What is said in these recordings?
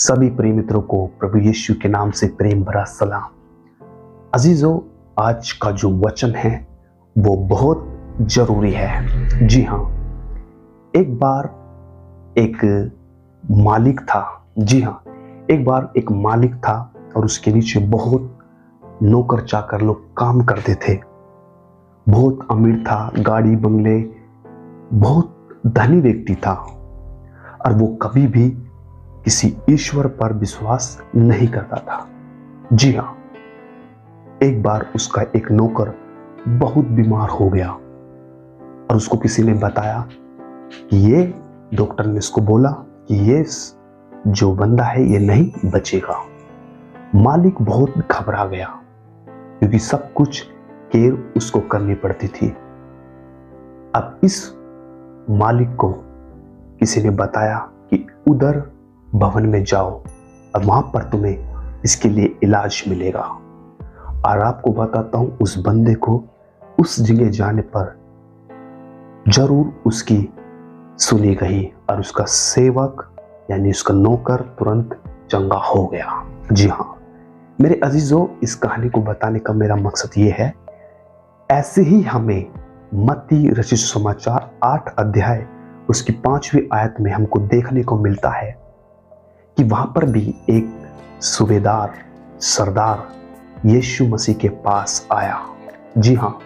सभी प्रिय मित्रों को प्रभु यीशु के नाम से प्रेम भरा सलाम। अजीजों, आज का जो वचन है वो बहुत जरूरी है। जी हाँ, एक बार एक मालिक था। जी हाँ, एक बार एक मालिक था और उसके नीचे बहुत नौकर चाकर लोग काम करते थे। बहुत अमीर था, गाड़ी बंगले, बहुत धनी व्यक्ति था और वो कभी भी किसी ईश्वर पर विश्वास नहीं करता था। जी हाँ, एक बार उसका एक नौकर बहुत बीमार हो गया और उसको किसी ने बताया कि ये डॉक्टर ने इसको बोला कि ये जो बंदा है ये नहीं बचेगा। मालिक बहुत घबरा गया क्योंकि सब कुछ केयर उसको करनी पड़ती थी। अब इस मालिक को किसी ने बताया कि उधर भवन में जाओ और वहां पर तुम्हें इसके लिए इलाज मिलेगा। और आपको बताता हूं, उस बंदे को उस जगह जाने पर जरूर उसकी सुनी गई और उसका सेवक यानी उसका नौकर तुरंत चंगा हो गया। जी हाँ मेरे अजीजों, इस कहानी को बताने का मेरा मकसद ये है, ऐसे ही हमें मत्ती रचित समाचार 8 अध्याय उसकी 5वीं आयत में हमको देखने को मिलता है कि वहां पर भी एक सूबेदार सरदार यीशु मसीह के पास आया। जी हाँ,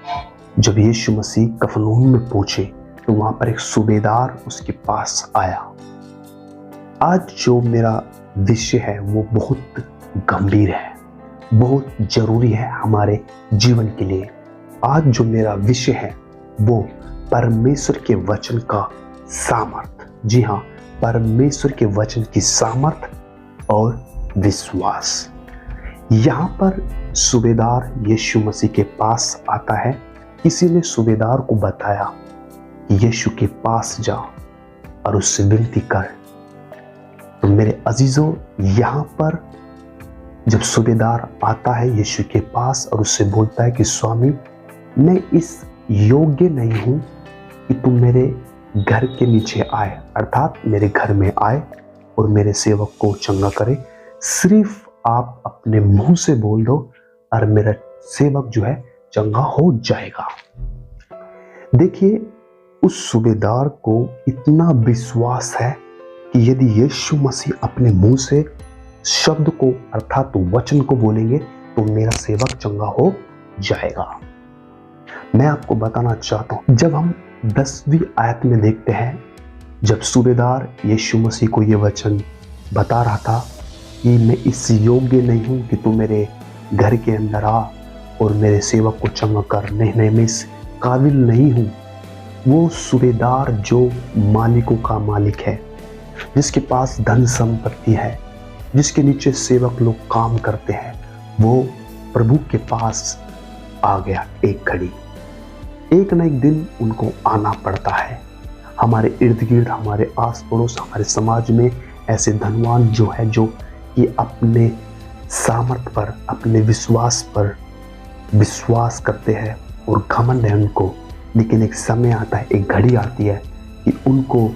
जब यीशु मसीह कफरनहूम में पहुंचे तो वहां पर एक सूबेदार उसके पास आया। आज जो मेरा विषय है वो बहुत गंभीर है, बहुत जरूरी है हमारे जीवन के लिए। आज जो मेरा विषय है वो परमेश्वर के वचन का सामर्थ। जी हाँ, परमेश्वर के वचन की सामर्थ और विश्वास। यहां पर सूबेदार यीशु मसीह के पास आता है। किसी ने सूबेदार को बताया कि यीशु के पास जा और उससे विनती कर। तो मेरे अजीजों, यहां पर जब सूबेदार आता है यीशु के पास और उससे बोलता है कि स्वामी, मैं इस योग्य नहीं हूं कि तुम मेरे घर के नीचे आए, अर्थात मेरे घर में आए और मेरे सेवक को चंगा करे। सिर्फ आप अपने मुंह से बोल दो और मेरा सेवक जो है चंगा हो जाएगा। देखिए, उस सूबेदार को इतना विश्वास है कि यदि यीशु मसीह अपने मुंह से शब्द को अर्थात वचन को बोलेंगे तो मेरा सेवक चंगा हो जाएगा। मैं आपको बताना चाहता हूं, जब हम 10वीं आयत में देखते हैं, जब सूबेदार यीशु मसीह को ये वचन बता रहा था कि मैं इस योग्य नहीं हूं कि तू मेरे घर के अंदर आ और मेरे सेवक को चंगा कर, नहीं, मैं इस काबिल नहीं हूं। वो सूबेदार जो मालिकों का मालिक है, जिसके पास धन संपत्ति है, जिसके नीचे सेवक लोग काम करते हैं, वो प्रभु के पास आ गया। एक न एक दिन उनको आना पड़ता है। हमारे इर्द गिर्द, हमारे आस पड़ोस, हमारे समाज में ऐसे धनवान जो है जो कि अपने सामर्थ पर, अपने विश्वास पर विश्वास करते हैं और घमंड है उनको। लेकिन एक समय आता है, एक घड़ी आती है कि उनको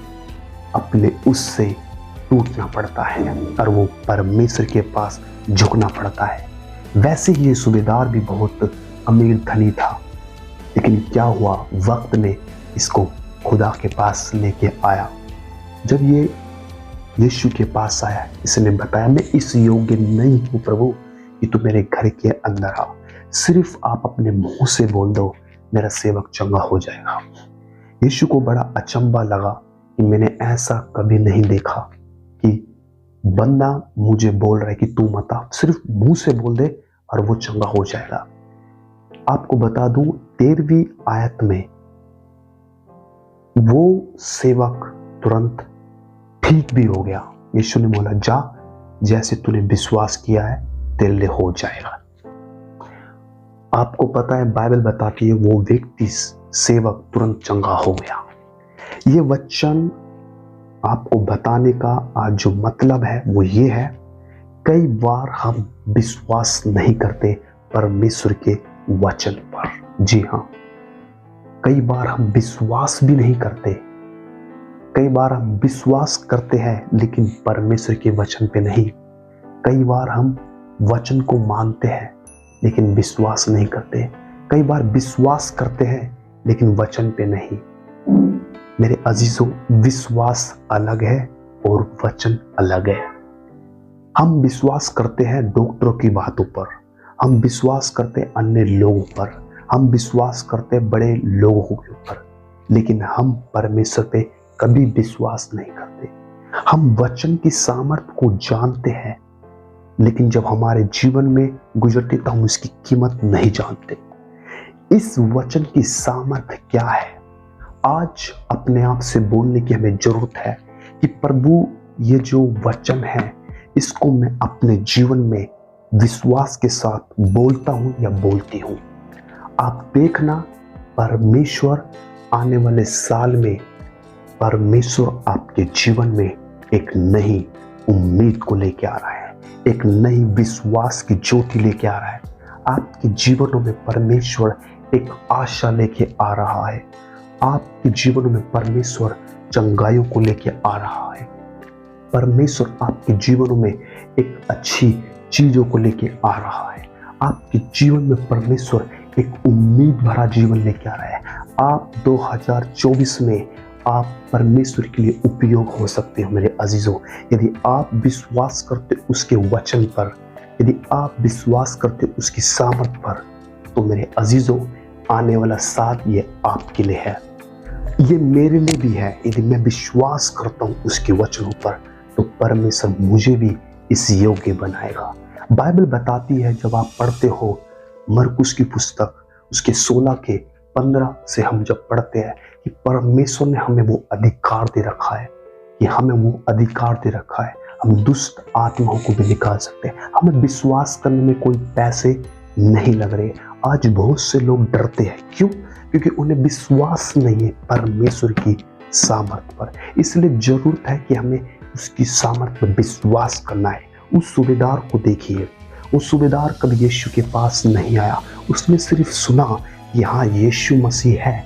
अपने उससे टूटना पड़ता है और वो परमेश्वर के पास झुकना पड़ता है। वैसे ही ये सूबेदार भी बहुत अमीर धनी था, लेकिन क्या हुआ, वक्त ने इसको खुदा के पास लेके आया। जब ये यीशु के पास आया, इसने बताया, मैं इस योग्य नहीं हूं प्रभु कि तू मेरे घर के अंदर आ, सिर्फ आप अपने मुंह से बोल दो, मेरा सेवक चंगा हो जाएगा। यीशु को बड़ा अचंभा लगा कि मैंने ऐसा कभी नहीं देखा कि बंदा मुझे बोल रहा है कि तू मत आ, सिर्फ मुंह से बोल दे और वो चंगा हो जाएगा। आपको बता दूं, 13वीं आयत में वो सेवक तुरंत ठीक भी हो गया। यीशु ने बोला, जा, जैसे तूने विश्वास किया है तेरे लिए हो जाएगा। आपको पता है, बाइबल बताती है वो व्यक्ति सेवक तुरंत चंगा हो गया। ये वचन आपको बताने का आज जो मतलब है वो ये है, कई बार हम विश्वास नहीं करते परमेश्वर के वचन पर। जी हाँ, कई बार हम विश्वास भी नहीं करते कई बार हम विश्वास करते हैं लेकिन परमेश्वर के वचन पे नहीं। कई बार हम वचन को मानते हैं लेकिन विश्वास नहीं करते। कई बार विश्वास करते हैं लेकिन वचन पे नहीं। मेरे अजीजों, विश्वास अलग है और वचन अलग है। हम विश्वास करते हैं डॉक्टरों की बातों पर, हम विश्वास करते हैं अन्य लोगों पर, हम विश्वास करते हैं बड़े लोगों के ऊपर, लेकिन हम परमेश्वर पे कभी विश्वास नहीं करते। हम वचन की सामर्थ्य को जानते हैं लेकिन जब हमारे जीवन में गुजरते तो हम उसकी कीमत नहीं जानते। इस वचन की सामर्थ्य क्या है? आज अपने आप से बोलने की हमें जरूरत है कि प्रभु, ये जो वचन है इसको मैं अपने जीवन में विश्वास के साथ बोलता हूं या बोलती हूं। आप देखना, परमेश्वर आने वाले साल में परमेश्वर आपके जीवन में एक नई उम्मीद को लेके आ रहा है, एक नई विश्वास की ज्योति लेके आ रहा है। आपके जीवनों में परमेश्वर एक आशा लेके आ रहा है। आपके जीवन में परमेश्वर चंगाइयों को लेके आ रहा है। परमेश्वर आपके जीवनों में एक अच्छी चीजों को लेके आ रहा है। आपके जीवन में परमेश्वर एक उम्मीद भरा जीवन लेके आ रहा है। आप 2024 में आप परमेश्वर के लिए उपयोग हो सकते हो मेरे अजीजों, यदि आप विश्वास करते उसके वचन पर, यदि आप विश्वास करते उसकी सामर्थ पर, तो मेरे अजीजों आने वाला साल ये आपके लिए है, ये मेरे लिए भी है। यदि मैं विश्वास करता हूँ उसके वचनों पर तो परमेश्वर मुझे भी इस योग्य बनाएगा। बाइबल बताती है, जब आप पढ़ते हो मरकुस की पुस्तक उसके 16 के 15 से हम जब पढ़ते हैं कि परमेश्वर ने हमें वो अधिकार दे रखा है, कि हमें वो अधिकार दे रखा है, हम दुष्ट आत्माओं को भी निकाल सकते हैं। हमें विश्वास करने में कोई पैसे नहीं लग रहे। आज बहुत से लोग डरते हैं, क्यों? क्योंकि उन्हें विश्वास नहीं है परमेश्वर की सामर्थ पर। इसलिए जरूरत है कि हमें उसकी सामर्थ पर विश्वास करना है। उस सूबेदार को देखिए, उस सूबेदार कभी यीशु के पास नहीं आया, उसने सिर्फ सुना कि हाँ यीशु मसीह है।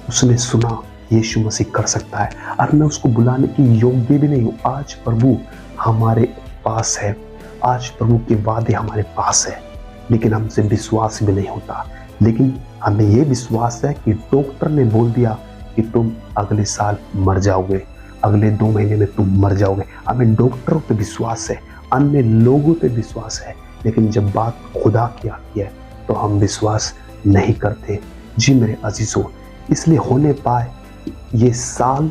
उसने सुना यीशु मसीह कर सकता है, और मैं उसको बुलाने की योग्य भी नहीं हूँ। आज प्रभु हमारे पास है, आज प्रभु के वादे हमारे पास है, लेकिन हमसे विश्वास भी नहीं होता। लेकिन हमें ये विश्वास है कि डॉक्टर ने बोल दिया कि तुम अगले साल मर जाओगे, अगले 2 महीने में तुम मर जाओगे। हमें डॉक्टरों पे विश्वास है, अन्य लोगों पे विश्वास है, लेकिन जब बात खुदा की आती है तो हम विश्वास नहीं करते। जी मेरे अजीजों, इसलिए होने पाए ये साल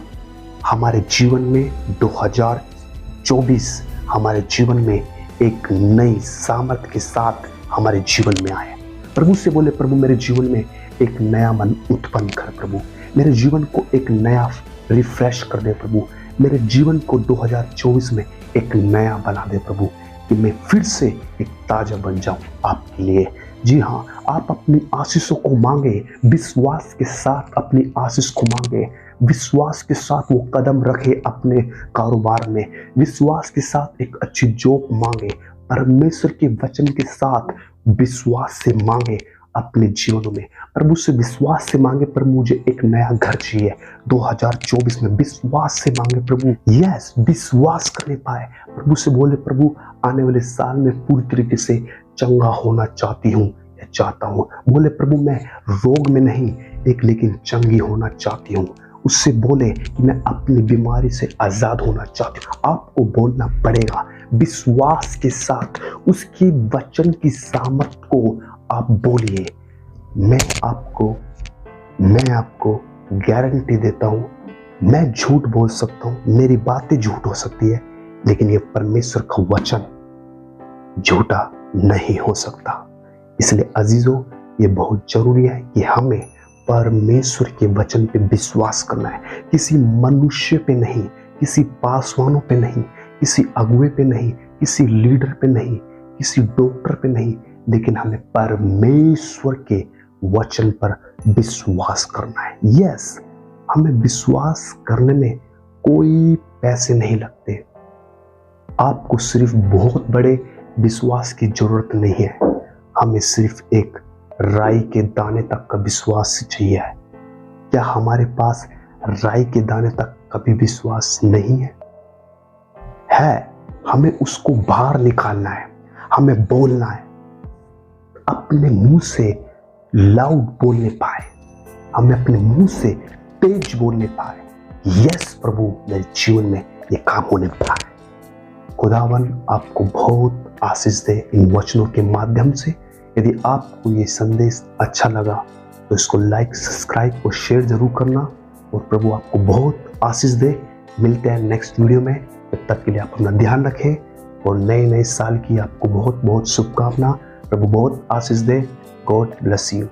हमारे जीवन में 2024 हमारे जीवन में एक नई सामर्थ्य के साथ हमारे जीवन में आए। प्रभु से बोले, प्रभु मेरे जीवन में एक नया मन उत्पन्न कर, प्रभु मेरे जीवन को एक नया रिफ्रेश कर दे, प्रभु मेरे जीवन को 2024 में एक नया बना दे प्रभु, कि मैं फिर से एक ताजा बन जाऊं आपके लिए। जी हाँ, आप अपनी आशीषों को मांगे, विश्वास के साथ अपनी आशीष को मांगे, विश्वास के साथ वो कदम रखे अपने कारोबार में, विश्वास के साथ एक अच्छी जॉब मांगे, परमेश्वर के वचन के साथ विश्वास से मांगे अपने जीवनों में। प्रभु से विश्वास से मांगे, प्रभु मुझे एक नया घर चाहिए 2024 में। विश्वास से मांगे प्रभु, यस विश्वास करने पाए। प्रभु से बोले, प्रभु आने वाले साल में पूरी तरीके से चंगा होना चाहती हूँ या चाहता हूँ। बोले, प्रभु मैं रोग में नहीं एक लेकिन चंगी होना चाहती हूँ। उससे बोले कि मैं अपनी बीमारी से आजाद होना चाहती हूँ। आपको बोलना पड़ेगा विश्वास के साथ, उसकी वचन की सामर्थ को आप बोलिए। मैं आपको गारंटी देता हूं, मैं झूठ बोल सकता हूं, मेरी बातें झूठ हो सकती है, लेकिन ये परमेश्वर का वचन झूठा नहीं हो सकता। इसलिए अजीजों, ये बहुत जरूरी है कि हमें परमेश्वर के वचन पे विश्वास करना है, किसी मनुष्य पे नहीं, किसी पासवानों पे नहीं, किसी अगुए पे नहीं, किसी लीडर पे नहीं, किसी डॉक्टर पे नहीं, लेकिन हमें परमेश्वर के वचन पर विश्वास करना है। यस, हमें विश्वास करने में कोई पैसे नहीं लगते। आपको सिर्फ बहुत बड़े विश्वास की जरूरत नहीं है, हमें सिर्फ एक राई के दाने तक का विश्वास चाहिए। क्या हमारे पास राई के दाने तक कभी विश्वास नहीं है, हमें उसको बाहर निकालना है, हमें बोलना है, अपने मुंह से लाउड बोलने पाए, हमें अपने मुंह से तेज बोलने पाए, यस प्रभु मेरे जीवन में ये काम होने पाए। खुदावन आपको बहुत आशीष दे इन वचनों के माध्यम से। यदि आपको ये संदेश अच्छा लगा तो इसको लाइक, सब्सक्राइब और शेयर जरूर करना, और प्रभु आपको बहुत आशीष दे। मिलते हैं नेक्स्ट वीडियो में, तब तक के लिए आप अपना ध्यान रखें और नए साल की आपको बहुत बहुत शुभकामना। प्रभु बहुत आशीष दे। God bless you.